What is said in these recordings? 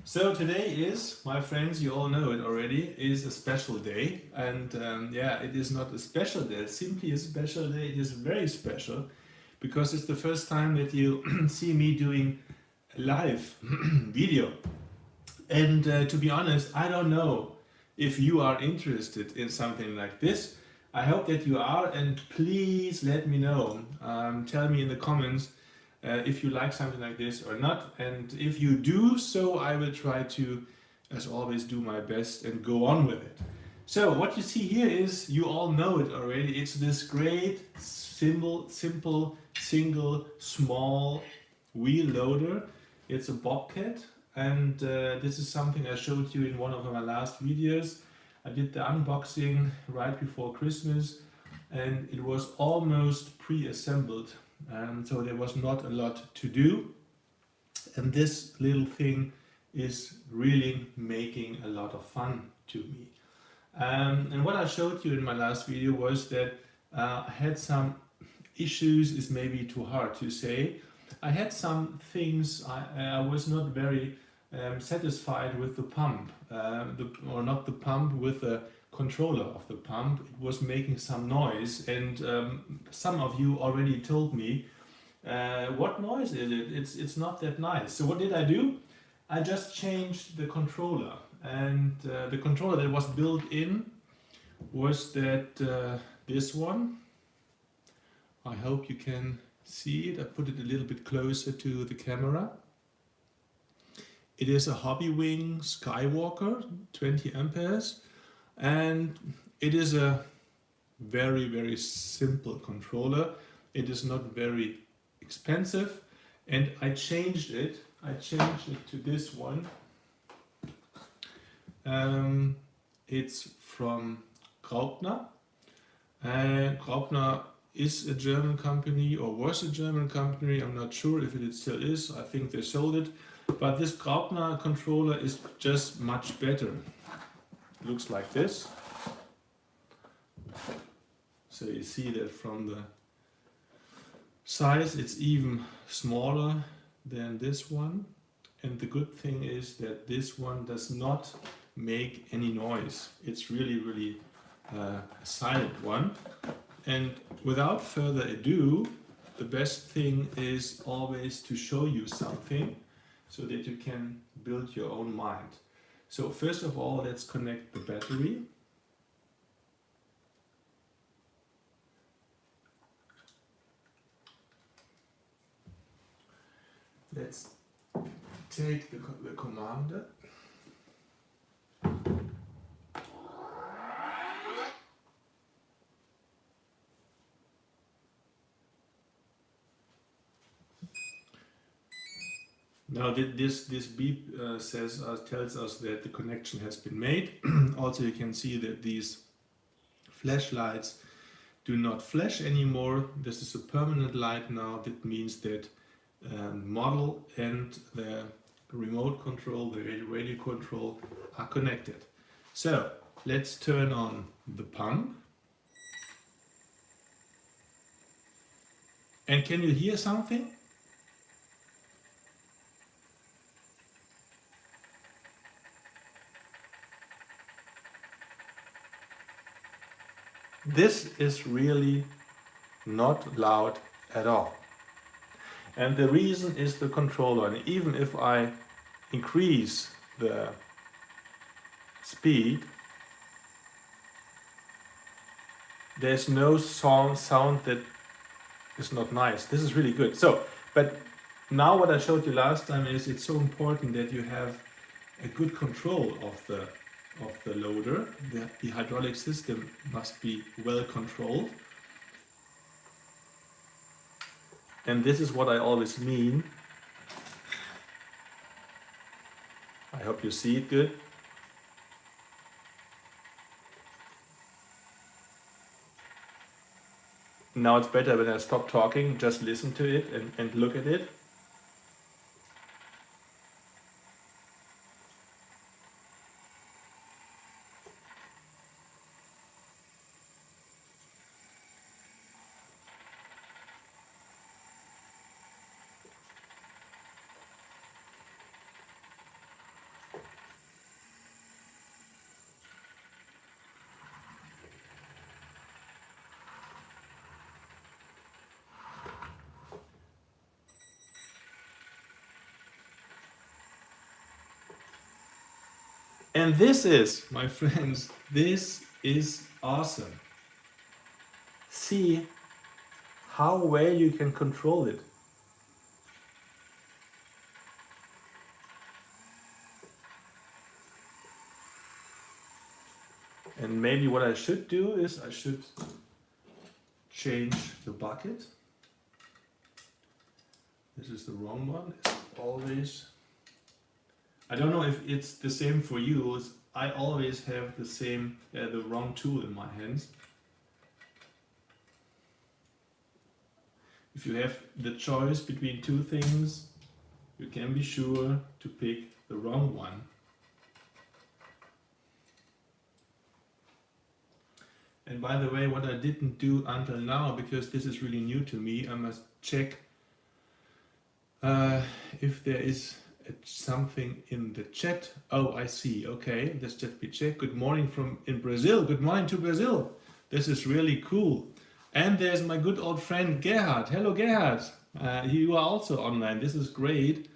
So today is, my friends, you all know it already, is a special day. And yeah, it is not a special day, it's simply a special day. It is very special because it's the first time that you see me doing a live video. And to be honest, I don't know if you are interested in something like this. I hope that you are, and please let me know. Tell me in the comments if you like something like this or not. And if you do so, I will try to, as always, do my best and go on with it. So what you see here is, you all know it already, it's this great, simple, single, small wheel loader. It's a BOBCAT, and this is something I showed you in one of my last videos. I did the unboxing right before Christmas, and it was almost pre-assembled, so there was not a lot to do. And this little thing is really making a lot of fun to me. And what I showed you in my last video was that I had some issues, is maybe too hard to say. I had some things, I was not very satisfied with the pump, or not the pump, with the controller of the pump. It was making some noise, and some of you already told me, what noise is it? It's not that nice. So what did I do? I just changed the controller, and the controller that was built in was that this one. I hope you can see it. I put it a little bit closer to the camera. It is a Hobbywing Skywalker, 20 amperes, and it is a very simple controller. It is not very expensive, and I changed it to this one. It's from Graupner, and Graupner is a German company, or was a German company. I'm not sure if it still is. I think they sold it. But this Graupner controller is just much better. It looks like this. So you see that from the size, it's even smaller than this one. And the good thing is that this one does not make any noise. It's really a silent one. And without further ado, the best thing is always to show you something so that you can build your own mind. So first of all, let's connect the battery. Let's take the commander. Now this beep tells us that the connection has been made. Also, you can see that these flashlights do not flash anymore. This is a permanent light now. That means that model and the remote control, the radio control, are connected. So let's turn on the pump. And can you hear something? This is really not loud at all. And the reason is the controller. And even if I increase the speed, there's no sound that is not nice. This is really good. So, but now what I showed you last time is, it's so important that you have a good control of the loader. The hydraulic system must be well controlled. And this is what I always mean. I hope you see it good. Now it's better when I stop talking, just listen to it and look at it. And this is, my friends, this is awesome. See how well you can control it. And maybe what I should do is I should change the bucket. This is the wrong one. It's always, I don't know if it's the same for you. I always have the same, the wrong tool in my hands. If you have the choice between two things, you can be sure to pick the wrong one. And by the way, what I didn't do until now, because this is really new to me, I must check if there is something in the chat. Oh, I see. Okay, let's just be check. Good morning from in Brazil. Good morning to Brazil. This is really cool. And there's my good old friend Gerhard. Hello, Gerhard. You are also online. This is great.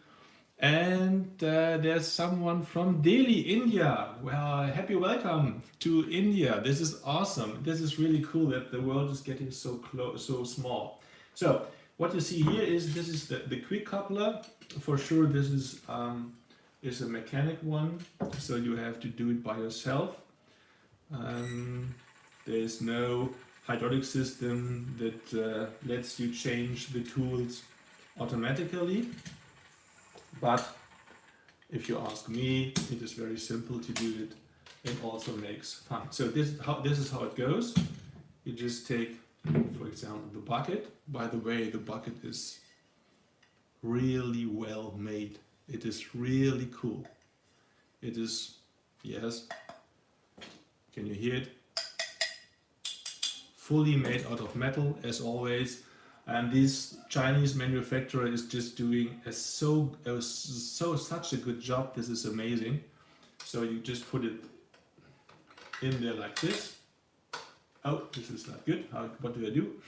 And there's someone from Delhi, India. Well, happy welcome to India. This is awesome. This is really cool that the world is getting so close, so small. So what you see here is this is the quick coupler. For sure, this is a mechanic one, so you have to do it by yourself. There's no hydraulic system that lets you change the tools automatically. But if you ask me, it is very simple to do it. It also makes fun. So this is how it goes. You just take, for example, the bucket. By the way, the bucket is really well made. It is really cool. It is, yes, can you hear it? Fully made out of metal, as always. And this Chinese manufacturer is just doing such a good job. This is amazing. So you just put it in there like this. Oh, this is not good. What do I do?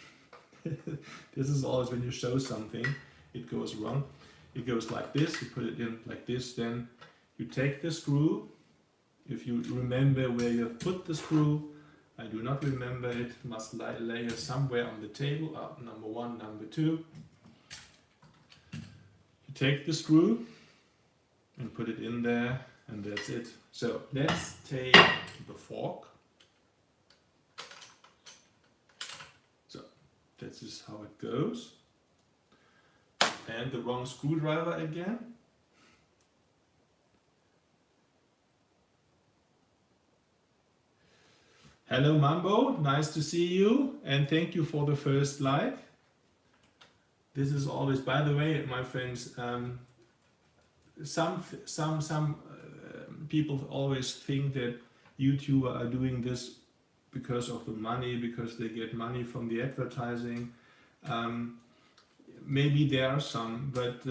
This is always when you show something, it goes wrong. It goes like this. You put it in like this. Then you take the screw. If you remember where you have put the screw, I do not remember it, must lay here somewhere on the table, number one, number two. You take the screw and put it in there, and that's it. So let's take the fork. So this is how it goes. And the wrong screwdriver again. Hello Mambo, nice to see you, and thank you for the first like. This is always, by the way, my friends, some people always think that YouTubers are doing this because of the money, because they get money from the advertising. Maybe there are some, but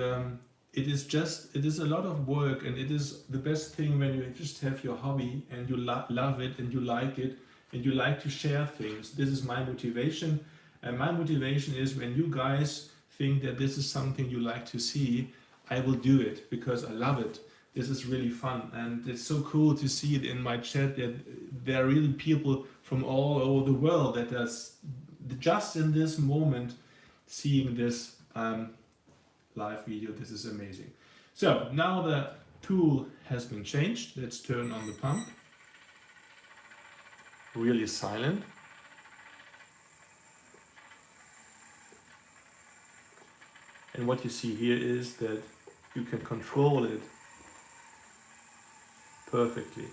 it is a lot of work, and it is the best thing when you just have your hobby and you love it and you like it. And you like to share things. This is my motivation. And my motivation is when you guys think that this is something you like to see, I will do it because I love it. This is really fun. And it's so cool to see it in my chat that there are really people from all over the world that are just in this moment seeing this live video. This is amazing. So now the tool has been changed. Let's turn on the pump. Really silent. And what you see here is that you can control it perfectly.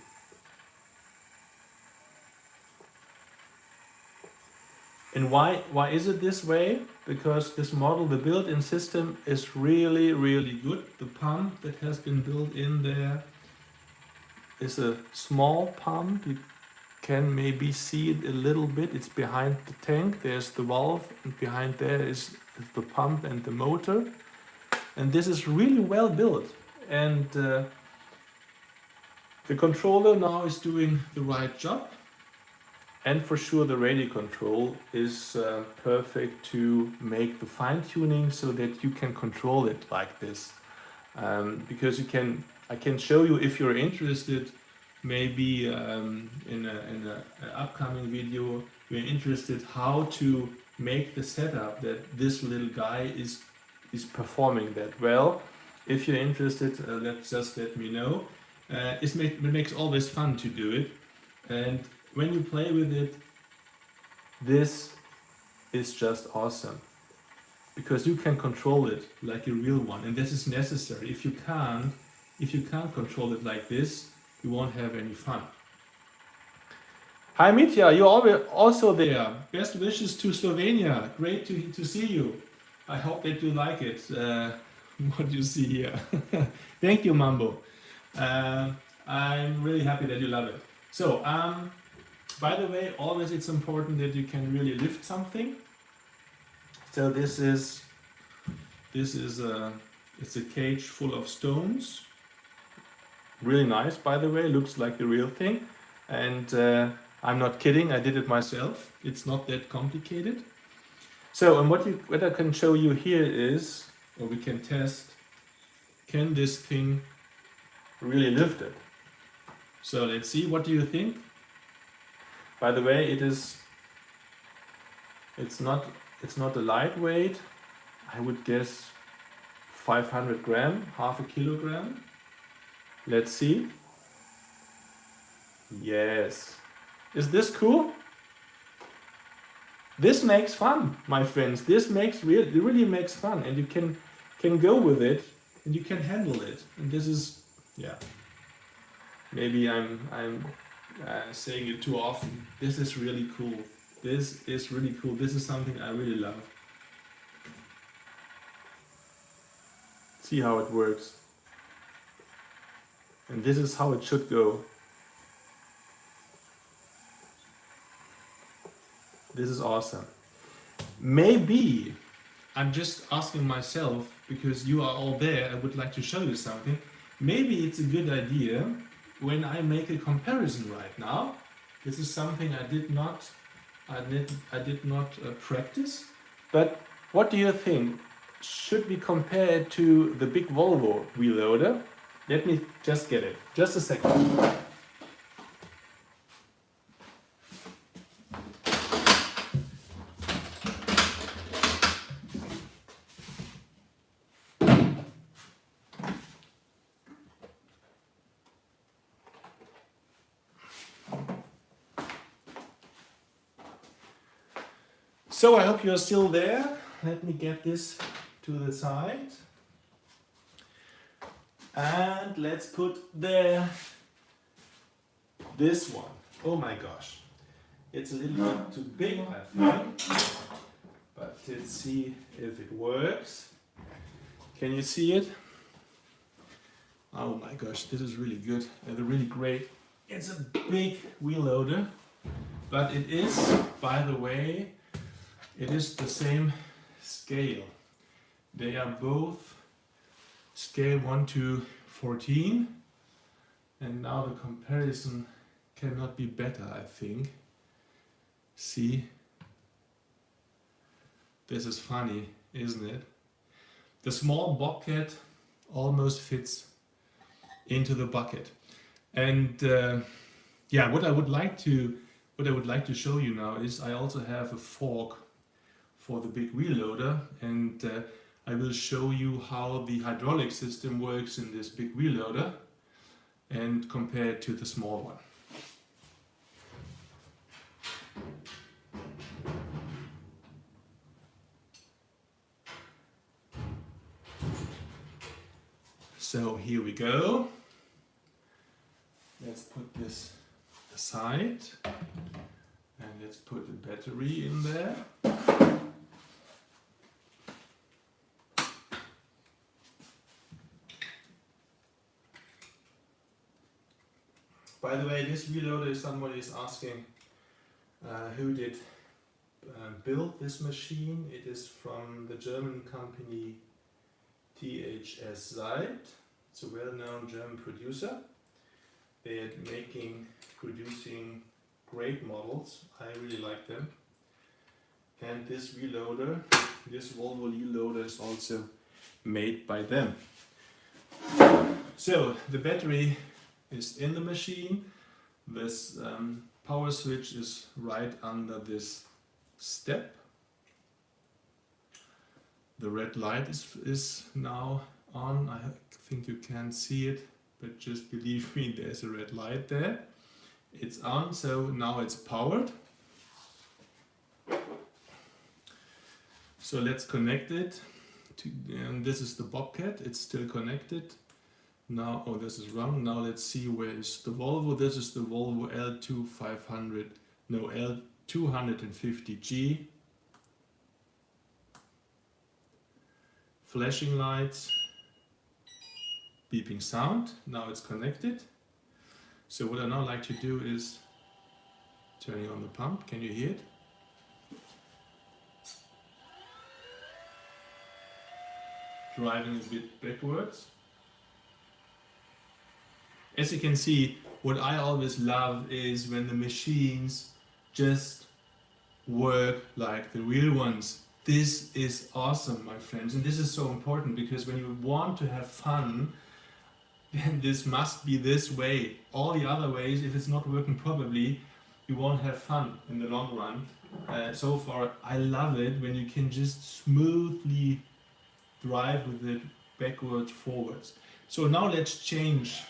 And why is it this way? Because this model, the built-in system, is really, really good. The pump that has been built in there is a small pump. You can maybe see it a little bit. It's behind the tank. There's the valve, and behind there is the pump and the motor. And this is really well built. And the controller now is doing the right job. And for sure the radio control is perfect to make the fine-tuning so that you can control it like this. Because I can show you, if you're interested, maybe in an upcoming video we're interested how to make the setup that this little guy is performing that well. If you're interested, just let me know. It makes always fun to do it, and when you play with it, this is just awesome because you can control it like a real one, and this is necessary. If you can't control it like this, you won't have any fun. Hi Mitya, you're also there. Best wishes to Slovenia. Great to see you. I hope that you like it, what you see here. Thank you, Mambo. I'm really happy that you love it. So, by the way, always it's important that you can really lift something. So it's a cage full of stones. Really nice, by the way, looks like the real thing. And I'm not kidding, I did it myself. It's not that complicated. So, and what I can show you here is, or we can test, can this thing really lift it? So let's see, what do you think? By the way, it's not a lightweight. I would guess 500 gram, half a kilogram. Let's see. Yes. Is this cool? This makes fun, my friends. This really makes fun, and you can go with it, and you can handle it. And this is, yeah. Maybe I'm saying it too often. This is really cool. This is really cool. This is something I really love. See how it works. And this is how it should go. This is awesome. Maybe, I'm just asking myself, because you are all there, I would like to show you something. Maybe it's a good idea when I make a comparison right now. This is something I did not practice. But what do you think? Should we compare it to the big Volvo wheel loader? Let me just get it. Just a second. So I hope you're still there. Let me get this to the side. And let's put there this one. Oh my gosh. It's a little bit too big, I think. But let's see if it works. Can you see it? Oh my gosh, this is really good and really great. It's a big wheel loader, but it is, by the way, it is the same scale. They are both scale 1 to 14, and now the comparison cannot be better, I think. See? This is funny, isn't it? The small BOBCAT almost fits into the bucket. And yeah, what I would like to show you now is I also have a fork for the big wheel loader, and I will show you how the hydraulic system works in this big wheel loader and compare it to the small one. So here we go. Let's put this aside and let's put the battery in there. By the way, this wheel loader, somebody is asking who did build this machine. It is from the German company SKID. It's a well-known German producer. They are producing great models. I really like them. And this wheel loader, this Volvo wheel loader, is also made by them. So the battery is in the machine. This power switch is right under this step. The red light is now on. I think you can't see it, but just believe me, there's a red light there. It's on, so now it's powered. So let's connect it to, and this is the BOBCAT, it's still connected. Now, oh, this is wrong. Now let's see where is the Volvo. This is the Volvo L250G. Flashing lights, beeping sound. Now it's connected. So what I now like to do is turning on the pump. Can you hear it? Driving a bit backwards. As you can see, what I always love is when the machines just work like the real ones. This is awesome, my friends, and this is so important, because when you want to have fun, then this must be this way. All the other ways, if it's not working properly, you won't have fun in the long run. So far, I love it when you can just smoothly drive with it backwards, forwards. So now let's change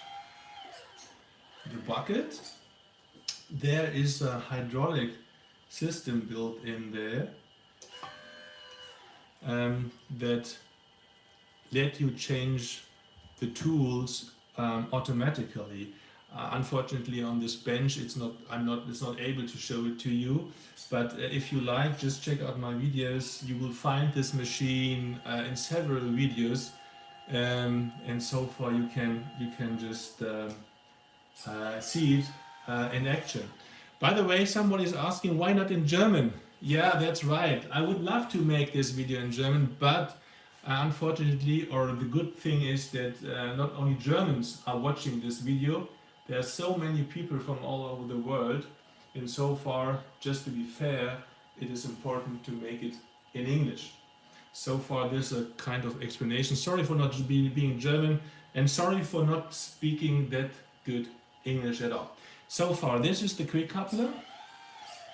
the bucket. There is a hydraulic system built in there that let you change the tools automatically. Unfortunately, on this bench, it's not able to show it to you. But if you like, just check out my videos. You will find this machine in several videos, and so far you can just see it in action. By the way, somebody is asking why not in German. Yeah, that's right. I would love to make this video in German, but unfortunately, or the good thing is that not only Germans are watching this video. There are so many people from all over the world, and so far, just to be fair, it is important to make it in English. So far, there's a kind of explanation. Sorry for not being German, and sorry for not speaking that good English at all. So far, this is the quick coupler,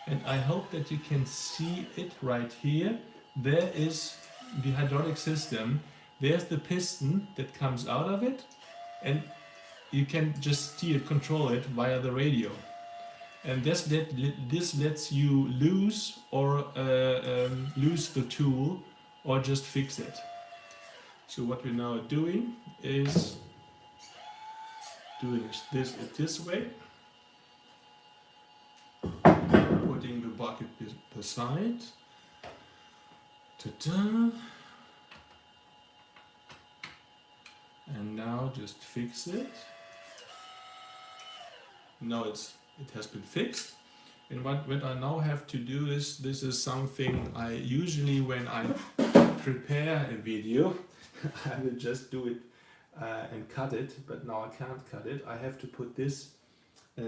and I hope that you can see it right here. There is the hydraulic system. There's the piston that comes out of it, and you can just steer, control it via the radio. And this lets you lose or lose the tool or just fix it. So what we're now doing is doing this way. Putting the bucket beside. Ta-da. And now just fix it. Now it has been fixed. And what I now have to do is, this is something I usually, when I prepare a video, I will just do it and cut it, but now I can't cut it. I have to put this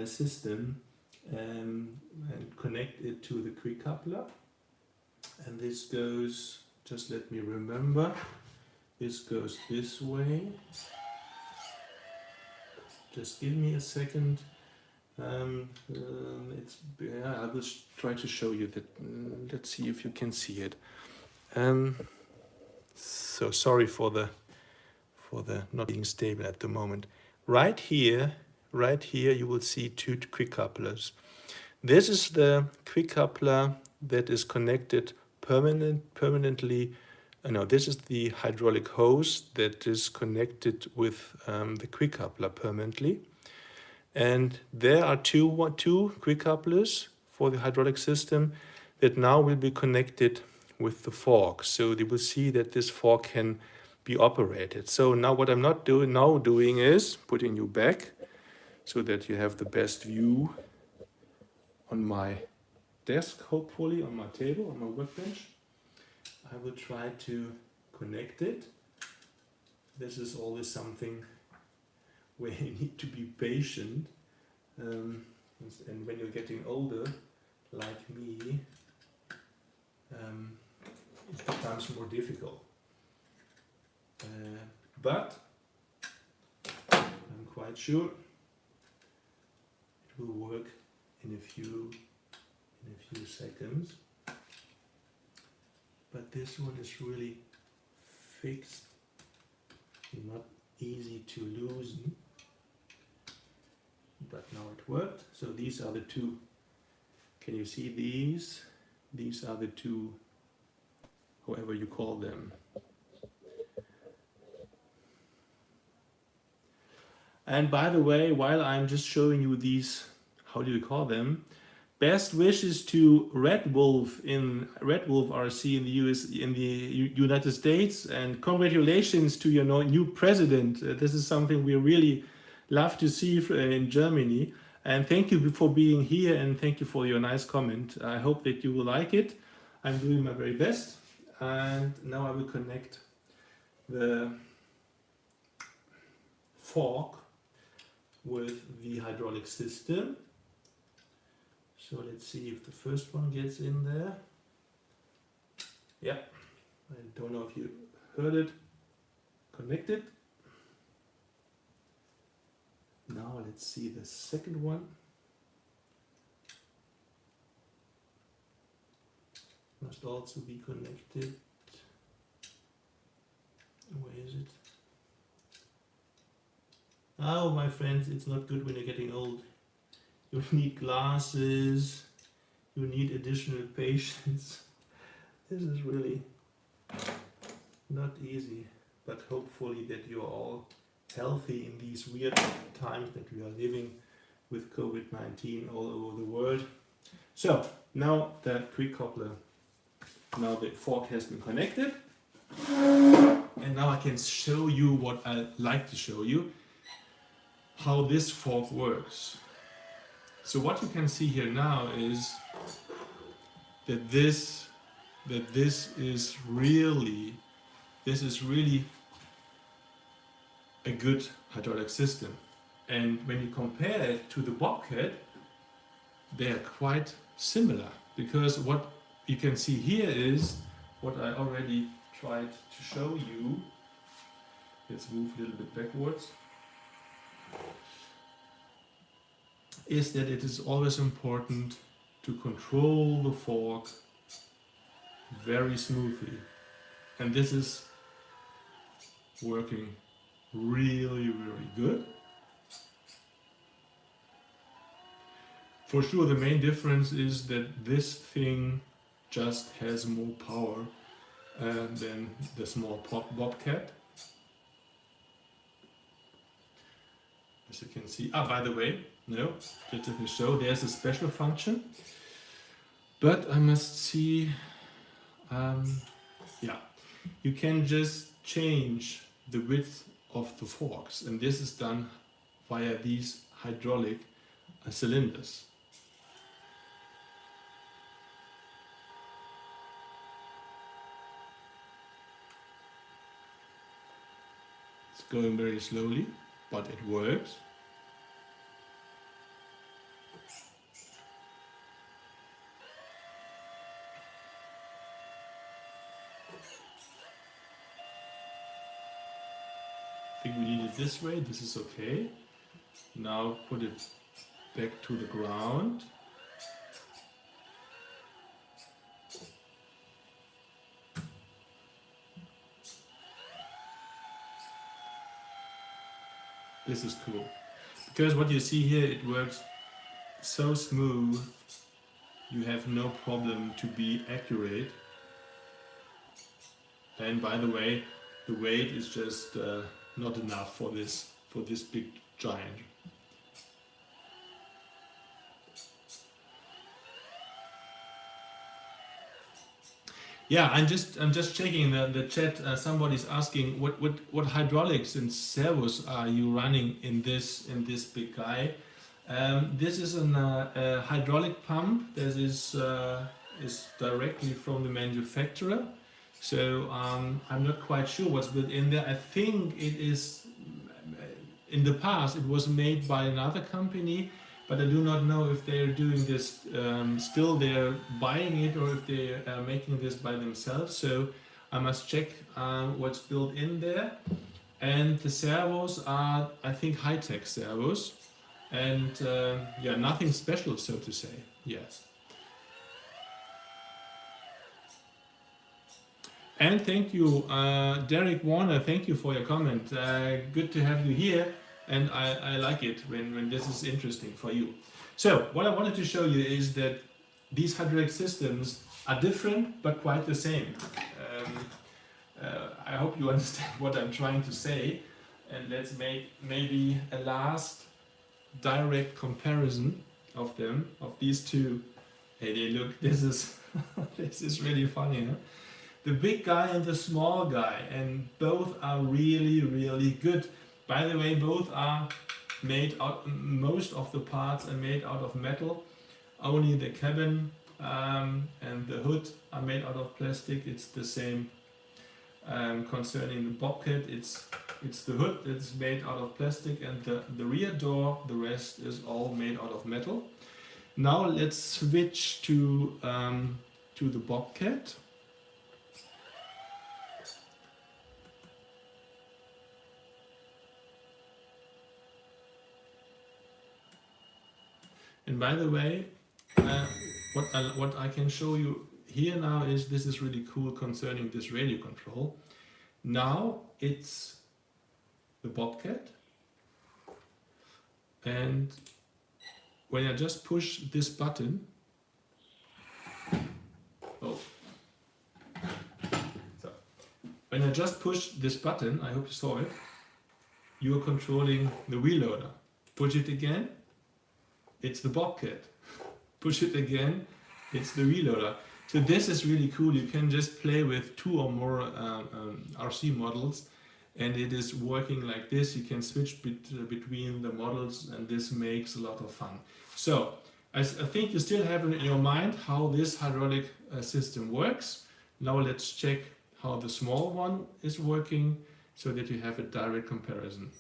system and connect it to the quick coupler. And this goes, just let me remember, this goes this way. Just give me a second. I will try to show you that. Let's see if you can see it. So sorry for the not being stable at the moment. Right here, you will see two quick couplers. This is the quick coupler that is connected permanently. No, this is the hydraulic hose that is connected with the quick coupler permanently. And there are two quick couplers for the hydraulic system that now will be connected with the fork. So you will see that this fork can be operated. So now what I'm not doing is putting you back so that you have the best view on my desk, hopefully on my table, on my workbench. I will try to connect it. This is always something where you need to be patient, and when you're getting older, like me, it becomes more difficult. But I'm quite sure will work in a few seconds. But this one is really fixed, not easy to loosen. But now it worked. So these are the two. Can you see these? These are the two, however you call them. And by the way, while I'm just showing you these, how do you call them? Best wishes to Red Wolf RC in the United States, and congratulations to your new president. This is something we really love to see in Germany. And thank you for being here, and thank you for your nice comment. I hope that you will like it. I'm doing my very best. And now I will connect the fork with the hydraulic system. So let's see if the first one gets in there. Yeah, I don't know if you heard it. Connected. Now let's see the second one. Must also be connected. Where is it? Oh, my friends, it's not good when you're getting old. You need glasses, you need additional patience. This is really not easy, but hopefully that you're all healthy in these weird times that we are living with COVID-19 all over the world. So now the quick coupler, now the fork has been connected, and now I can show you what I like to show you, how this fork works. So what you can see here now is that this is really a good hydraulic system. And when you compare it to the BOBCAT, they are quite similar, because what you can see here is what I already tried to show you. Let's move a little bit backwards. Is that it is always important to control the fork very smoothly, and this is working really good. For sure, the main difference is that this thing just has more power than the small BOBCAT. As you can see, by the way, no, that doesn't show. There's a special function, but I must see. Yeah, you can just change the width of the forks, and this is done via these hydraulic cylinders. It's going very slowly, but it works. I think we need it this way. This is okay. Now put it back to the ground. This is cool, because what you see here, it works so smooth, you have no problem to be accurate. And by the way, the weight is just not enough for this big giant. Yeah, I'm just checking the chat. Somebody's asking what hydraulics and servos are you running in this big guy. This is a hydraulic pump that is directly from the manufacturer. So I'm not quite sure what's built in there. I think it is, in the past it was made by another company, but I do not know if they are doing this still. They're buying it, or if they are making this by themselves. So I must check what's built in there. And the servos are, I think, high-tech servos. and yeah, nothing special, so to say. Yes. And thank you, Derek Warner, thank you for your comment. Good to have you here, and I like it when this is interesting for you. So, what I wanted to show you is that these hydraulic systems are different, but quite the same. I hope you understand what I'm trying to say, and let's make maybe a last direct comparison of them, of these two. Hey, they look, this is, this is really funny, huh? The big guy and the small guy, and both are really, really good. By the way, both are made out, most of the parts are made out of metal. Only the cabin and the hood are made out of plastic. It's the same concerning the BOBCAT. It's the hood that's made out of plastic, and the rear door, the rest is all made out of metal. Now let's switch to the BOBCAT. And by the way, what I can show you here now is, this is really cool concerning this radio control. Now it's the BOBCAT, and when I just push this button, when I just push this button, I hope you saw it, you are controlling the wheel loader. Push it again, it's the BOBCAT. Push it again, it's the wheel loader. So this is really cool. You can just play with 2 or more RC models, and it is working like this. You can switch between the models, and this makes a lot of fun. So I think you still have in your mind how this hydraulic system works. Now let's check how the small one is working, so that you have a direct comparison.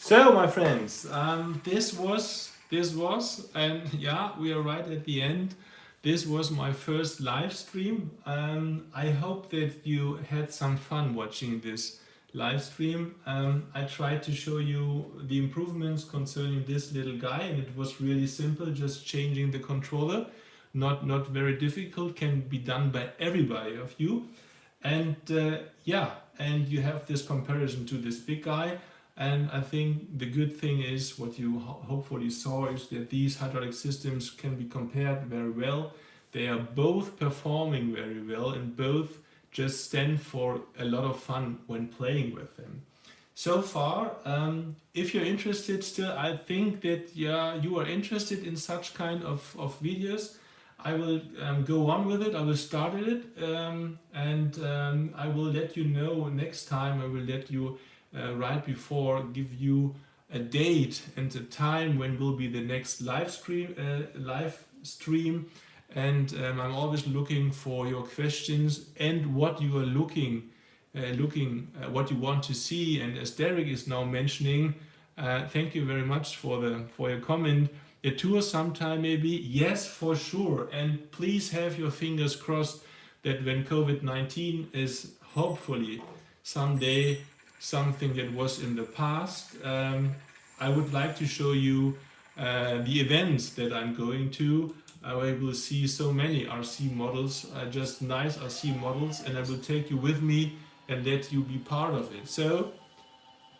So, my friends, this was, and yeah, we are right at the end. This was my first live stream. I hope that you had some fun watching this live stream. I tried to show you the improvements concerning this little guy, and it was really simple, just changing the controller. Not very difficult, can be done by everybody of you. And yeah, and you have this comparison to this big guy. And I think the good thing is, what you hopefully saw, is that these hydraulic systems can be compared very well. They are both performing very well, and both just stand for a lot of fun when playing with them. So far, if you're interested still, I think that yeah, you are interested in such kind of videos. I will go on with it, I will start it, and I will let you know next time. I will let you right before give you a date and a time when will be the next live stream, and I'm always looking for your questions and what you are looking what you want to see. And as Derek is now mentioning, thank you very much for your comment. A tour sometime maybe, yes, for sure. And please have your fingers crossed that when COVID-19 is hopefully someday something that was in the past, I would like to show you the events that I'm going to. I will see so many RC models, just nice RC models, and I will take you with me and let you be part of it. So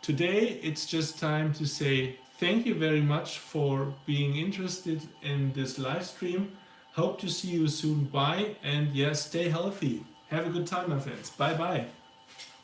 today it's just time to say thank you very much for being interested in this live stream. Hope to see you soon. Bye, and yes, stay healthy. Have a good time, my friends. Bye bye.